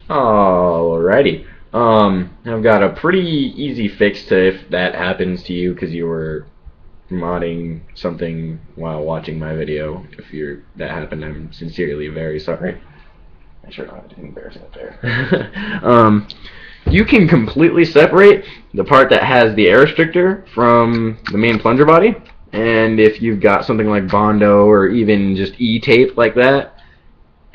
Alrighty. I've got a pretty easy fix to if that happens to you because you were modding something while watching my video. If that happened, I'm sincerely very sorry. I sure don't have anything embarrassing up there. You can completely separate the part that has the air restrictor from the main plunger body, and if you've got something like Bondo or even just E-tape like that,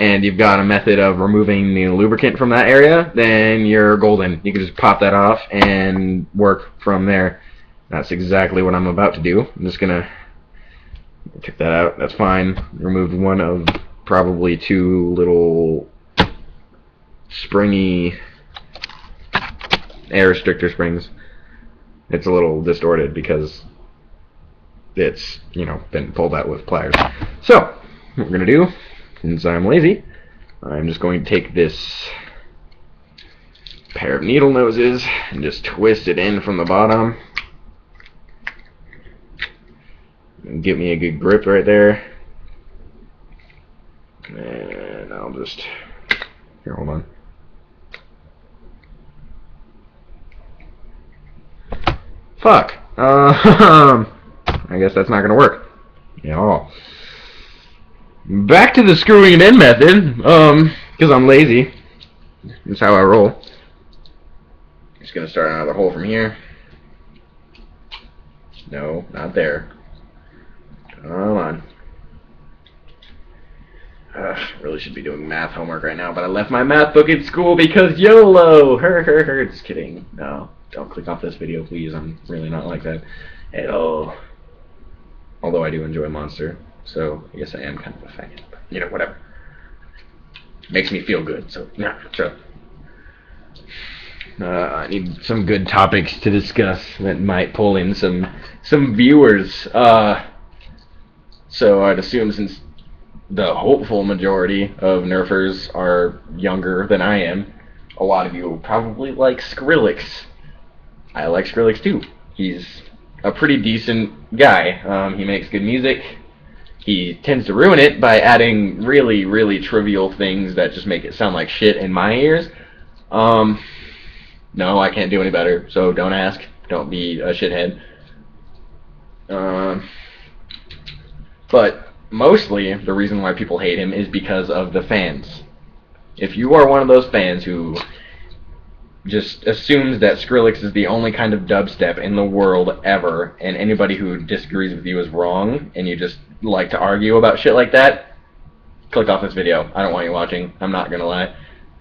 and you've got a method of removing the lubricant from that area, then you're golden. You can just pop that off and work from there. That's exactly what I'm about to do. I'm just gonna take that out. That's fine. Removed one of probably two little springy air restrictor springs. It's a little distorted because it's, been pulled out with pliers. So, what we're gonna do, since I'm lazy, I'm just going to take this pair of needle noses and just twist it in from the bottom. And give me a good grip right there. And I'll just... Here, hold on. Fuck. I guess that's not gonna work. Yeah. Back to the screwing it in method. Because I'm lazy. That's how I roll. Just gonna start another hole from here. No, not there. Come on. Really should be doing math homework right now, but I left my math book at school because YOLO! Just kidding. No, don't click off this video, please. I'm really not like that at all. Although I do enjoy Monster, so I guess I am kind of a faggot. But, whatever. Makes me feel good, so, yeah, sure. I need some good topics to discuss that might pull in some viewers. So I'd assume since the hopeful majority of Nerfers are younger than I am, a lot of you probably like Skrillex. I like Skrillex too. He's a pretty decent guy. He makes good music. He tends to ruin it by adding really, really trivial things that just make it sound like shit in my ears. No, I can't do any better, so don't ask. Don't be a shithead. But mostly the reason why people hate him is because of the fans. If you are one of those fans who just assumes that Skrillex is the only kind of dubstep in the world ever, and anybody who disagrees with you is wrong, and you just like to argue about shit like that, click off this video. I don't want you watching. I'm not gonna lie.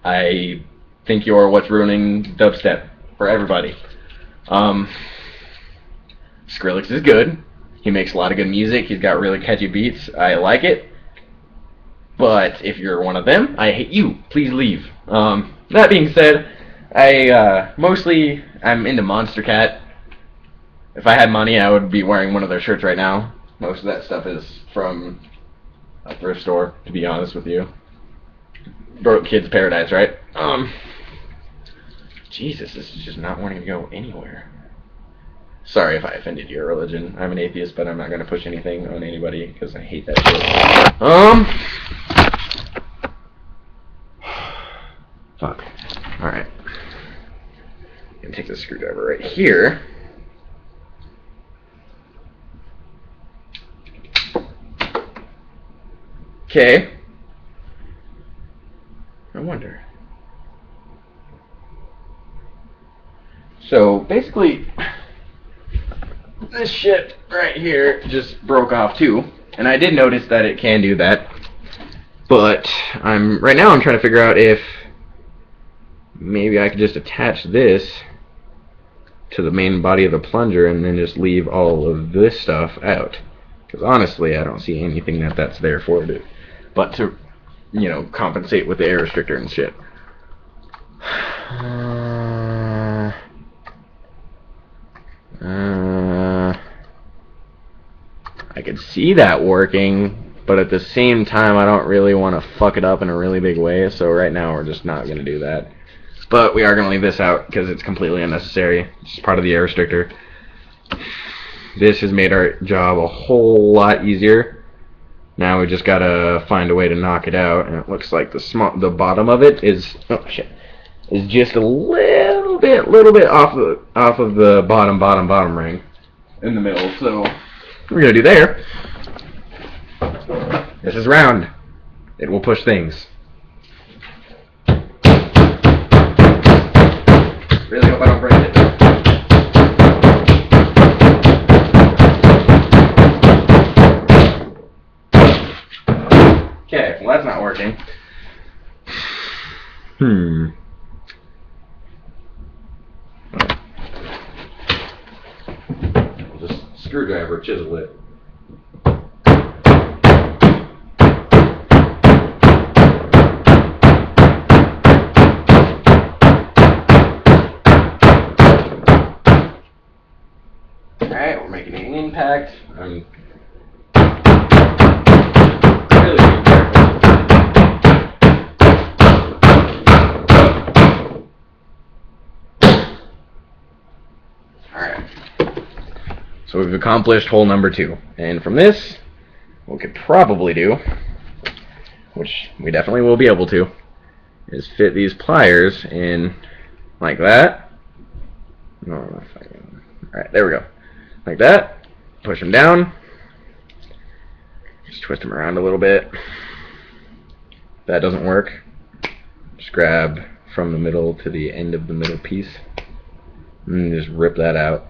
I think you're what's ruining dubstep for everybody. Skrillex is good. He makes a lot of good music. He's got really catchy beats. I like it. But if you're one of them, I hate you. Please leave. That being said, I'm into Monster Cat. If I had money, I would be wearing one of their shirts right now. Most of that stuff is from a thrift store, to be honest with you. Broke Kid's Paradise, right? Jesus, this is just not wanting to go anywhere. Sorry if I offended your religion. I'm an atheist, but I'm not going to push anything on anybody because I hate that shit. Fuck. Alright. I'm going to take the screwdriver right here. Okay. I wonder. So, basically, this shit right here just broke off too, and I did notice that it can do that, but right now I'm trying to figure out if maybe I could just attach this to the main body of the plunger and then just leave all of this stuff out, because honestly I don't see anything that's there for it but to, compensate with the air restrictor and shit. I could see that working, but at the same time I don't really want to fuck it up in a really big way, so right now we're just not going to do that. But we are going to leave this out because it's completely unnecessary. It's part of the air restrictor. This has made our job a whole lot easier. Now we just gotta find a way to knock it out, and it looks like the bottom of it is is just a little bit off of the bottom ring in the middle. So we're gonna do there. This is round. It will push things. Really hope I don't break it. Okay, well that's not working. I'll just screwdriver chisel it. Alright, we're making an impact. I'm really being careful. Alright. So we've accomplished hole number 2. And from this, what we could probably do, which we definitely will be able to, is fit these pliers in like that. Alright, there we go. Like that. Push them down. Just twist them around a little bit. If that doesn't work, just grab from the middle to the end of the middle piece and just rip that out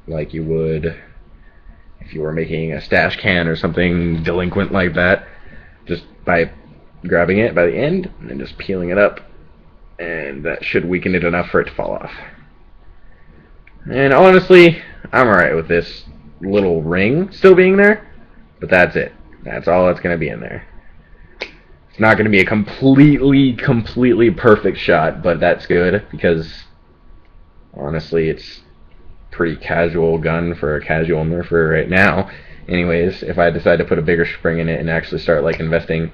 like you would if you were making a stash can or something delinquent like that, just by grabbing it by the end and then just peeling it up, and that should weaken it enough for it to fall off. And honestly, I'm alright with this little ring still being there, but that's it. That's all that's going to be in there. It's not going to be a completely perfect shot, but that's good because honestly it's pretty casual gun for a casual Nerfer right now. Anyways, if I decide to put a bigger spring in it and actually start like investing,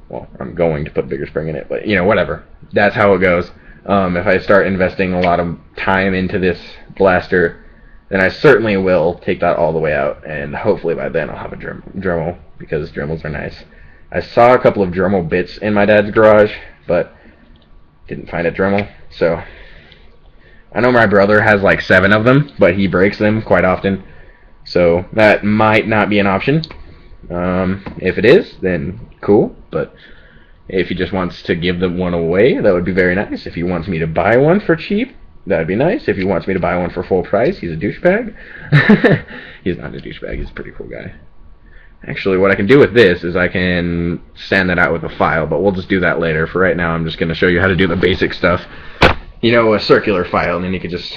well, I'm going to put a bigger spring in it, but you know, whatever. That's how it goes. If I start investing a lot of time into this blaster, then I certainly will take that all the way out, and hopefully by then I'll have a Dremel, because Dremels are nice. I saw a couple of Dremel bits in my dad's garage, but didn't find a Dremel, so I know my brother has like 7 of them, but he breaks them quite often, so that might not be an option. If it is, then cool, but if he just wants to give them one away, that would be very nice. If he wants me to buy one for cheap, that would be nice. If he wants me to buy one for full price, he's a douchebag. He's not a douchebag, he's a pretty cool guy. Actually, what I can do with this is I can sand that out with a file, but we'll just do that later. For right now, I'm just going to show you how to do the basic stuff. You know, a circular file, and then you can just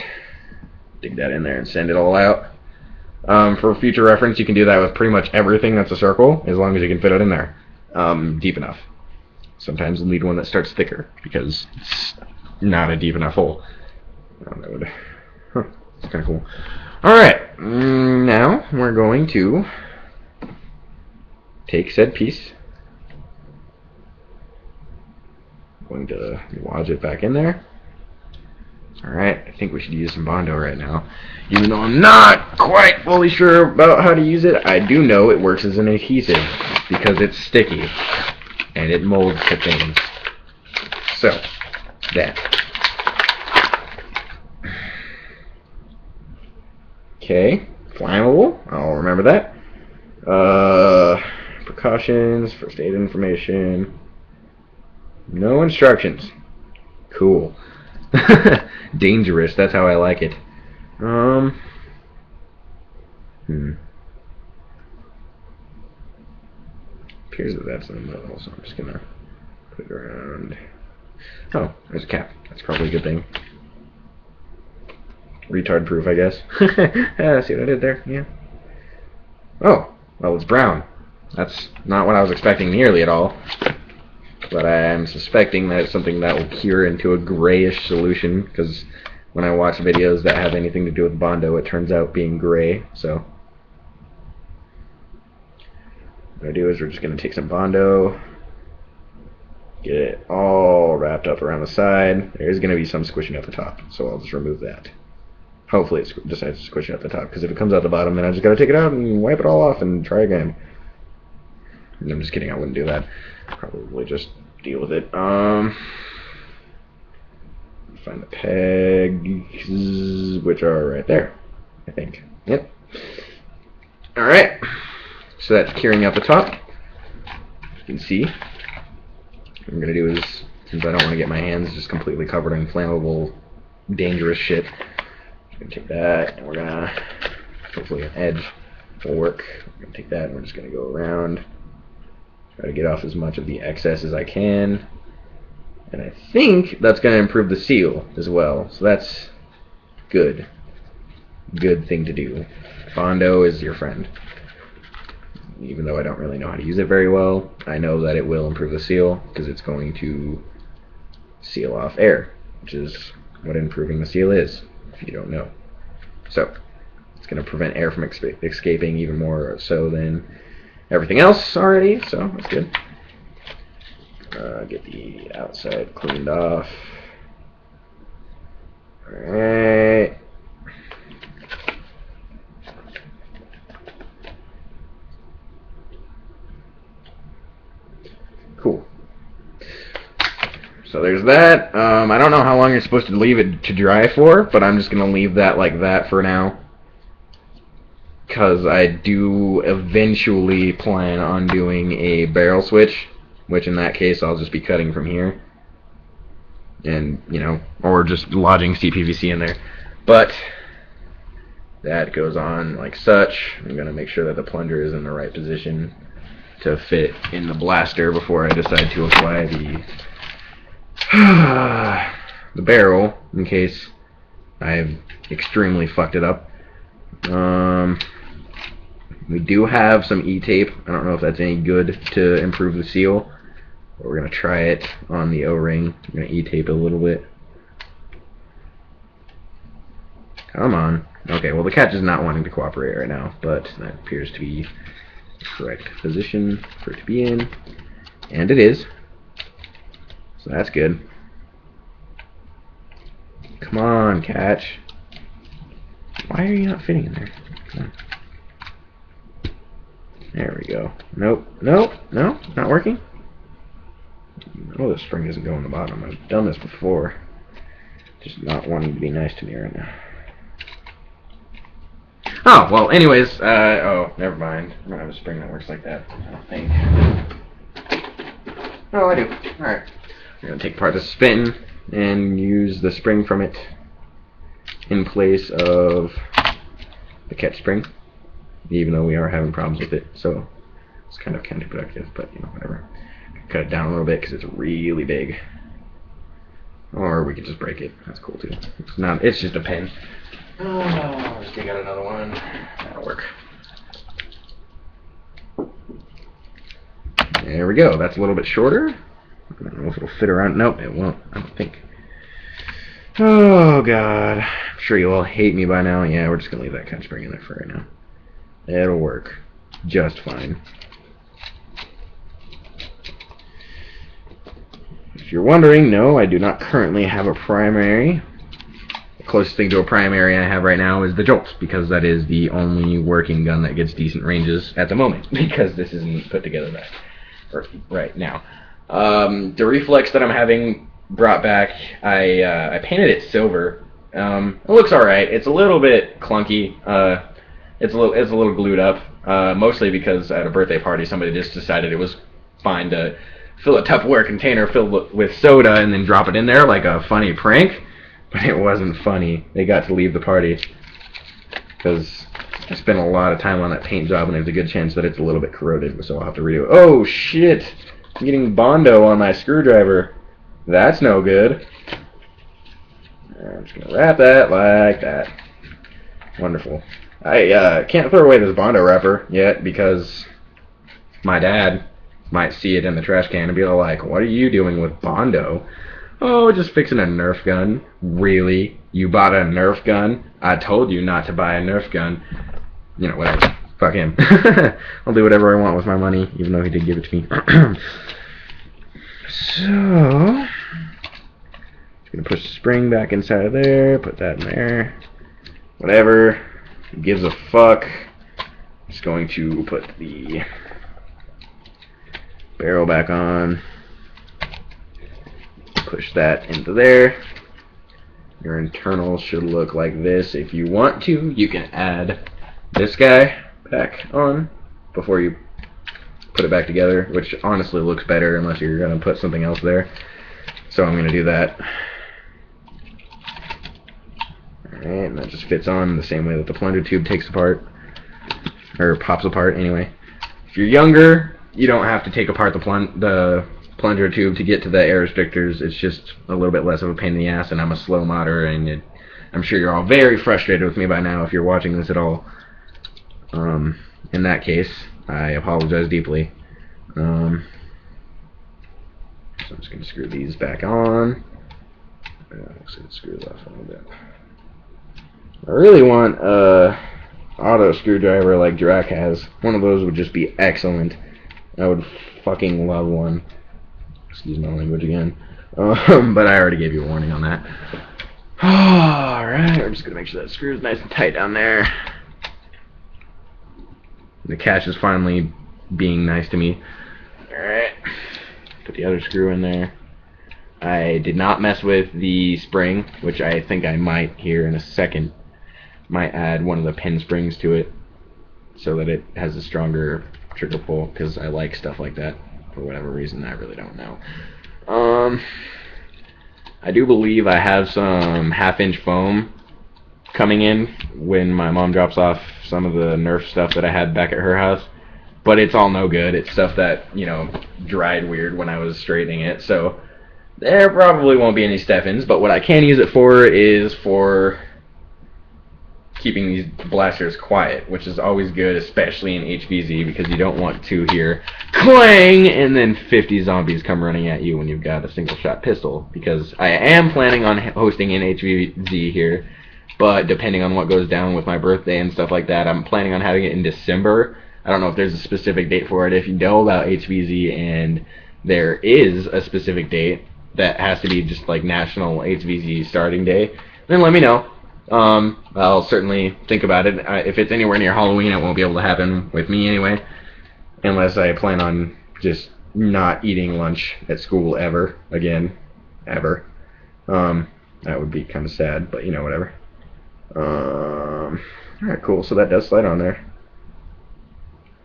dig that in there and sand it all out. For future reference, you can do that with pretty much everything that's a circle, as long as you can fit it in there deep enough. Sometimes you'll need one that starts thicker, because it's not a deep enough hole. That would, it's kind of cool. Alright, now we're going to take said piece. I'm going to lodge it back in there. Alright, I think we should use some Bondo right now. Even though I'm not quite fully sure about how to use it, I do know it works as an adhesive because it's sticky and it molds to things. So, that. Okay, flammable, I'll remember that. Precautions, first aid information. No instructions. Cool. Dangerous, that's how I like it. Appears that that's in the middle, so I'm just gonna put it around. Oh, there's a cap. That's probably a good thing. Retard proof, I guess. See what I did there? Yeah. Oh, well, it's brown. That's not what I was expecting nearly at all. But I am suspecting that it's something that will cure into a grayish solution, because when I watch videos that have anything to do with Bondo, it turns out being gray. So what I do is we're just going to take some Bondo, get it all wrapped up around the side. There's going to be some squishing at the top, so I'll just remove that. Hopefully it decides to squish it at the top, because if it comes out the bottom, then I just got to take it out and wipe it all off and try again. I'm just kidding, I wouldn't do that. Probably just deal with it. Find the pegs, which are right there, I think. Yep. Alright, so that's curing up the top. You can see. What I'm going to do is, since I don't want to get my hands just completely covered in flammable, dangerous shit, I'm going to take that, and we're going to, hopefully an edge will work. I'm going to take that, and we're just going to go around, try to get off as much of the excess as I can. And I think that's going to improve the seal as well, so that's good. Good thing to do. Bondo is your friend. Even though I don't really know how to use it very well, I know that it will improve the seal, because it's going to seal off air, which is what improving the seal is, if you don't know. So, it's going to prevent air from escaping even more so than everything else already, so that's good. Get the outside cleaned off. Alright. Cool. So there's that. I don't know how long you're supposed to leave it to dry for, but I'm just going to leave that like that for now. Because I do eventually plan on doing a barrel switch, which in that case I'll just be cutting from here. And, you know, or just lodging CPVC in there. But that goes on like such. I'm going to make sure that the plunger is in the right position to fit in the blaster before I decide to apply the barrel, in case I've extremely fucked it up. We do have some E-tape. I don't know if that's any good to improve the seal, but we're going to try it on the O-ring. I'm going to E-tape it a little bit. Come on. Okay, well the catch is not wanting to cooperate right now, but that appears to be the correct position for it to be in. And it is. So that's good. Come on, catch. Why are you not fitting in there? Come on. There we go. Nope. Nope. No? Not working? Oh, the spring doesn't go in the bottom. I've done this before. Just not wanting to be nice to me right now. Oh, well, anyways, oh, never mind. I don't have a spring that works like that, I don't think. Oh, I do. Alright. We're going to take apart the spin and use the spring from it in place of the catch spring, even though we are having problems with it, so it's kind of counterproductive, but, you know, whatever. Cut it down a little bit because it's really big. Or we could just break it. That's cool, too. It's not, it's just a pen. Oh, just dig out another one. That'll work. There we go. That's a little bit shorter. I don't know if it'll fit around. Nope, it won't. I don't think. Oh, God. I'm sure you all hate me by now. Yeah, we're just going to leave that catch spring in there for right now. It'll work just fine. If you're wondering, no, I do not currently have a primary. The closest thing to a primary I have right now is the Jolt, because that is the only working gun that gets decent ranges at the moment, because this isn't put together right now. The reflex that I'm having brought back, I painted it silver. It looks alright. It's a little bit clunky. It's a little glued up, mostly because at a birthday party somebody just decided it was fine to fill a Tupperware container filled with soda and then drop it in there like a funny prank. But it wasn't funny. They got to leave the party because I spent a lot of time on that paint job, and there's a good chance that it's a little bit corroded, so I'll have to redo it. Oh shit! I'm getting Bondo on my screwdriver. That's no good. I'm just gonna wrap that like that. Wonderful. I can't throw away this Bondo wrapper yet because my dad might see it in the trash can and be like, "What are you doing with Bondo?" Oh, just fixing a Nerf gun. Really? You bought a Nerf gun? I told you not to buy a Nerf gun. You know, whatever. Fuck him. I'll do whatever I want with my money, even though he did give it to me. So, just gonna push the spring back inside of there, put that in there. Whatever. Who gives a fuck? Just going to put the barrel back on. Push that into there. Your internals should look like this. If you want to, you can add this guy back on before you put it back together, which honestly looks better unless you're going to put something else there. So I'm going to do that. Alright, and that just fits on the same way that the plunger tube takes apart, or pops apart anyway. If you're younger, you don't have to take apart the plunger tube to get to the air restrictors. It's just a little bit less of a pain in the ass, and I'm a slow modder, and I'm sure you're all very frustrated with me by now if you're watching this at all. In that case, I apologize deeply. So I'm just going to screw these back on. Looks like it screws off a little bit. I really want a auto screwdriver like Drac has. One of those would just be excellent. I would fucking love one. Excuse my language again. But I already gave you a warning on that. Alright, we're just going to make sure that screw is nice and tight down there. The catch is finally being nice to me. Alright, put the other screw in there. I did not mess with the spring, which I think I might here in a second. Might add one of the pin springs to it so that it has a stronger trigger pull, because I like stuff like that for whatever reason. I really don't know. I do believe I have some half-inch foam coming in when my mom drops off some of the Nerf stuff that I had back at her house, but it's all no good. It's stuff that, you know, dried weird when I was straightening it, so there probably won't be any Steffens. But what I can use it for is for keeping these blasters quiet, which is always good, especially in HVZ, because you don't want to hear clang and then 50 zombies come running at you when you've got a single shot pistol. Because I am planning on hosting in HVZ here, but depending on what goes down with my birthday and stuff like that, I'm planning on having it in December. I don't know if there's a specific date for it. If you know about HVZ and there is a specific date that has to be just like National HVZ starting day, then let me know. I'll certainly think about it. If it's anywhere near Halloween, it won't be able to happen with me anyway, unless I plan on just not eating lunch at school ever again. That would be kind of sad, but you know, whatever. Alright, cool. So that does slide on there,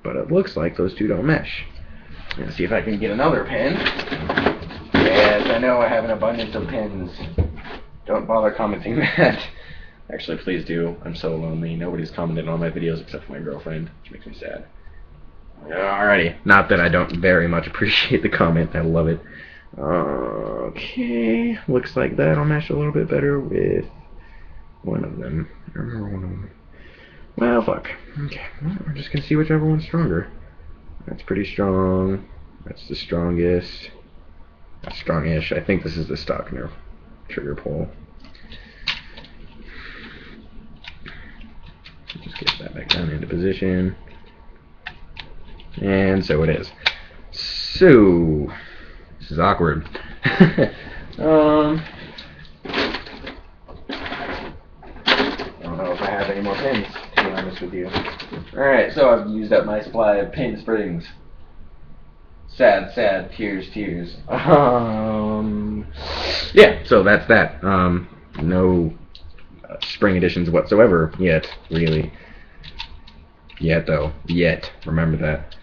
but it looks like those two don't mesh. I'm gonna see if I can get another pin. Yes, I know I have an abundance of pins. Don't bother commenting that. Actually, please do. I'm so lonely. Nobody's commented on my videos except for my girlfriend, which makes me sad. Alrighty. Not that I don't very much appreciate the comment. I love it. Okay. Looks like that'll mesh a little bit better with one of them. I remember one of them. Well, fuck. Okay. Well, we're just going to see whichever one's stronger. That's pretty strong. That's the strongest. That's strongish. I think this is the stock Nerf trigger pull. Just get that back down into position. And so it is. So, this is awkward. I don't know if I have any more pins, to be honest with you. Alright, so I've used up my supply of pin springs. Sad, sad, tears, tears. Yeah, so that's that. No spring additions whatsoever yet, really. Yet, though. Yet. Remember that.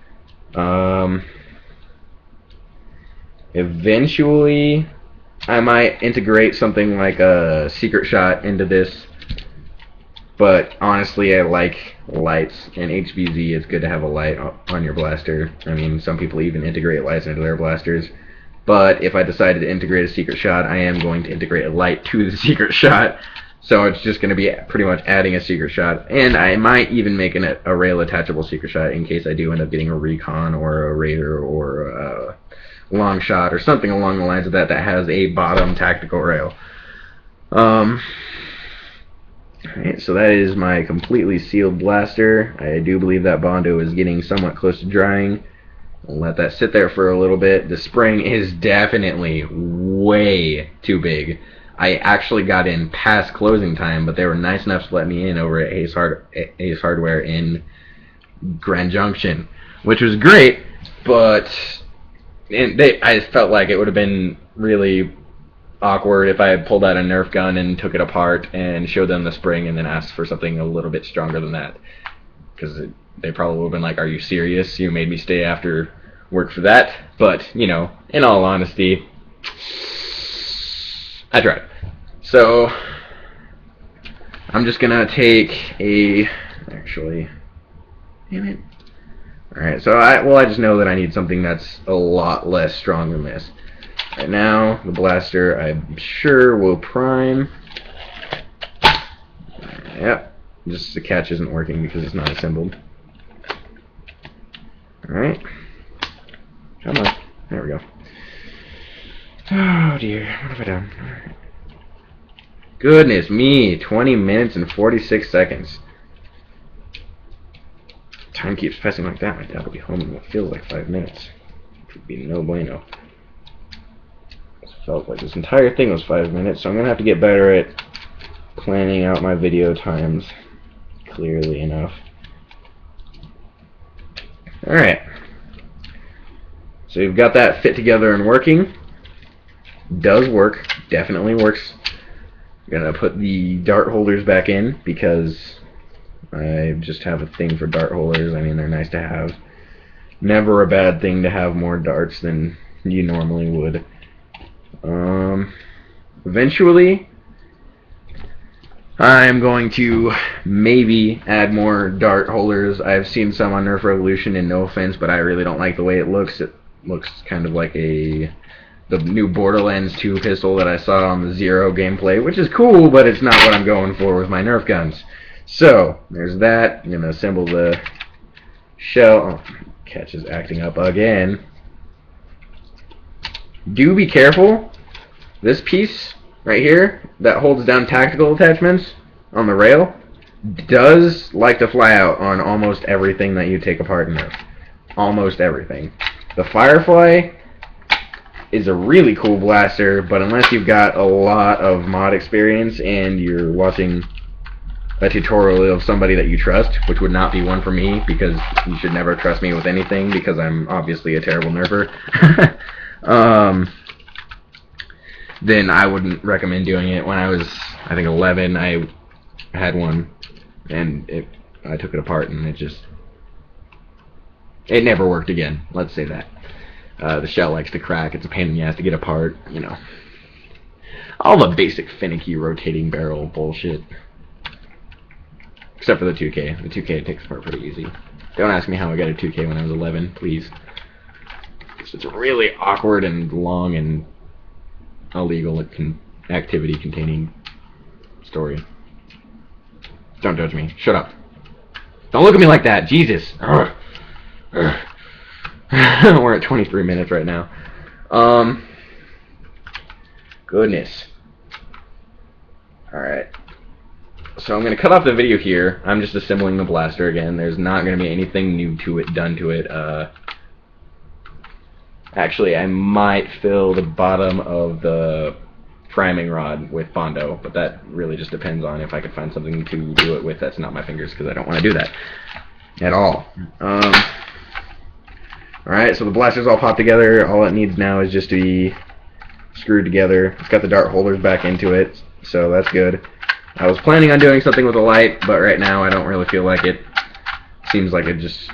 Eventually, I might integrate something like a secret shot into this. But honestly, I like lights. In HVZ, it's good to have a light on your blaster. I mean, some people even integrate lights into their blasters. But if I decided to integrate a secret shot, I am going to integrate a light to the secret shot. So it's just going to be pretty much adding a secret shot. And I might even make a rail attachable secret shot in case I do end up getting a recon or a raider or a long shot or something along the lines of that has a bottom tactical rail. Alright, so that is my completely sealed blaster. I do believe that Bondo is getting somewhat close to drying. I'll let that sit there for a little bit. The spring is definitely way too big. I actually got in past closing time, but they were nice enough to let me in over at Ace Hardware in Grand Junction, which was great, but and I felt like it would have been really awkward if I had pulled out a Nerf gun and took it apart and showed them the spring and then asked for something a little bit stronger than that. Because they probably would have been like, "Are you serious? You made me stay after work for that?" But, you know, in all honesty, I tried. So, I'm just gonna take actually, damn it. Alright, so I just know that I need something that's a lot less strong than this. Right now, the blaster, I'm sure, will prime. Yep, just the catch isn't working because it's not assembled. Alright. Come on. There we go. Oh dear, what have I done? Alright. Goodness me, 20 minutes and 46 seconds. Time keeps passing like that. My dad will be home in what feels like 5 minutes. Which would be no bueno. It felt like this entire thing was 5 minutes, so I'm going to have to get better at planning out my video times clearly enough. Alright. So you've got that fit together and working. Does work. Definitely works. I'm going to put the dart holders back in because I just have a thing for dart holders. I mean, they're nice to have. Never a bad thing to have more darts than you normally would. Eventually, I'm going to maybe add more dart holders. I've seen some on Nerf Revolution, and no offense, but I really don't like the way it looks. It looks kind of like the new Borderlands 2 pistol that I saw on the Zero gameplay, which is cool, but it's not what I'm going for with my Nerf guns. So, there's that. I'm going to assemble the shell. Oh, catch is acting up again. Do be careful. This piece right here that holds down tactical attachments on the rail does like to fly out on almost everything that you take apart in Nerf. Almost everything. The Firefly is a really cool blaster, but unless you've got a lot of mod experience and you're watching a tutorial of somebody that you trust, which would not be one for me, because you should never trust me with anything, because I'm obviously a terrible nerfer, then I wouldn't recommend doing it. When I was, I think, 11, I had one, and I took it apart, and it never worked again, let's say that. The shell likes to crack, it's a pain in the ass to get apart, you know. All the basic finicky rotating barrel bullshit. Except for the 2K. The 2K takes apart pretty easy. Don't ask me how I got a 2K when I was 11, please. It's a really awkward and long and illegal activity containing story. Don't judge me. Shut up. Don't look at me like that. Jesus. We're at 23 minutes right now. Goodness. Alright. So I'm going to cut off the video here. I'm just assembling the blaster again. There's not going to be anything new to it, done to it. Actually, I might fill the bottom of the priming rod with Bondo, but that really just depends on if I could find something to do it with that's not my fingers, because I don't want to do that at all. Alright, so the blaster's all popped together. All it needs now is just to be screwed together. It's got the dart holders back into it, so that's good. I was planning on doing something with a light, but right now I don't really feel like it. Seems like it'd just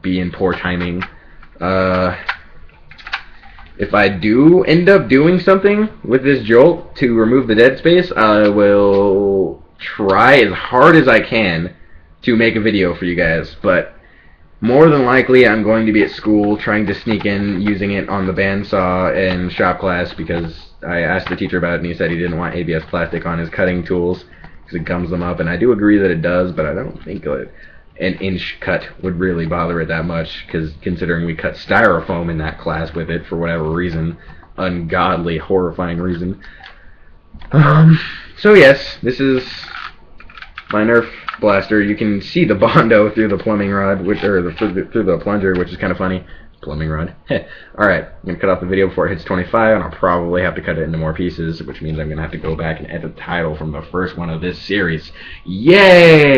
be in poor timing. If I do end up doing something with this jolt to remove the dead space, I will try as hard as I can to make a video for you guys, but more than likely I'm going to be at school trying to sneak in using it on the bandsaw in shop class, because I asked the teacher about it and he said he didn't want ABS plastic on his cutting tools because it gums them up, and I do agree that it does, but I don't think an inch cut would really bother it that much, because considering we cut styrofoam in that class with it for whatever reason, ungodly, horrifying reason. So yes, this is my Nerf blaster. You can see the Bondo through the plumbing rod, through the plunger, which is kind of funny. Plumbing rod. Alright, I'm going to cut off the video before it hits 25, and I'll probably have to cut it into more pieces, which means I'm going to have to go back and edit the title from the first one of this series. Yay!